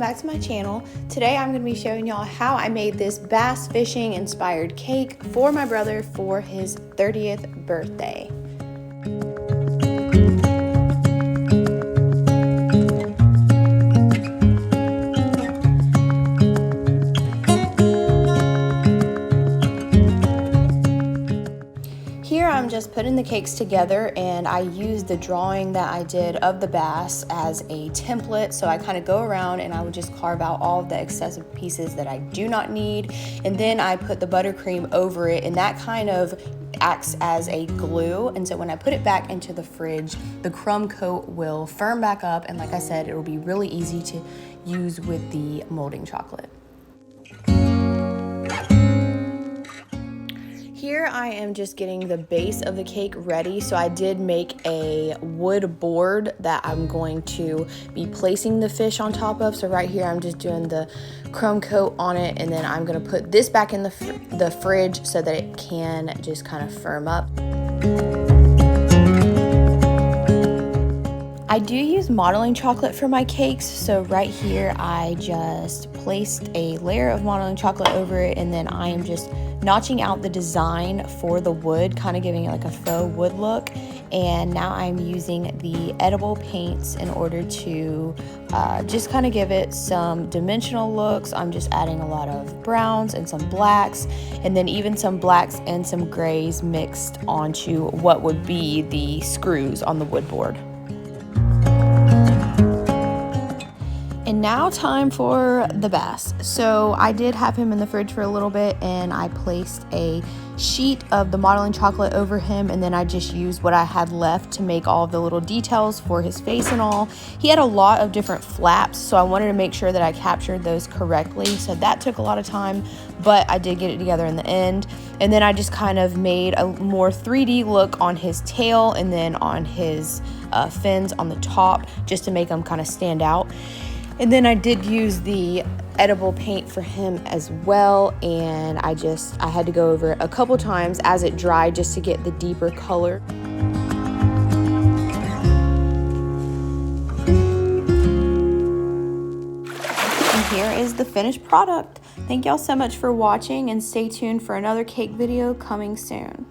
back to my channel. Today I'm going to be showing y'all how I made this bass fishing inspired cake for my brother for his 30th birthday. Here I'm just putting the cakes together, and I used the drawing that I did of the bass as a template. So I kind of go around and I would just carve out all of the excessive pieces that I do not need, and then I put the buttercream over it, and that kind of acts as a glue. And so when I put it back into the fridge, the crumb coat will firm back up, and like I said, it will be really easy to use with the molding chocolate. Here I am just getting the base of the cake ready. So I did make a wood board that I'm going to be placing the fish on top of. So right here I'm just doing the crumb coat on it, and then I'm going to put this back in the fridge so that it can just kind of firm up. I do use modeling chocolate for my cakes, so right here I just placed a layer of modeling chocolate over it, and then I am just notching out the design for the wood, kind of giving it like a faux wood look. And now I'm using the edible paints in order to just kind of give it some dimensional looks. I'm just adding a lot of browns and some blacks, and then even some blacks and some grays mixed onto what would be the screws on the wood board. And now time for the bass. So I did have him in the fridge for a little bit, and I placed a sheet of the modeling chocolate over him, and then I just used what I had left to make all of the little details for his face and all. He had a lot of different flaps, so I wanted to make sure that I captured those correctly. So that took a lot of time, but I did get it together in the end. And then I just kind of made a more 3D look on his tail, and then on his fins on the top, just to make them kind of stand out. And then I did use the edible paint for him as well, and I had to go over it a couple times as it dried just to get the deeper color. And here is the finished product. Thank y'all so much for watching, and stay tuned for another cake video coming soon.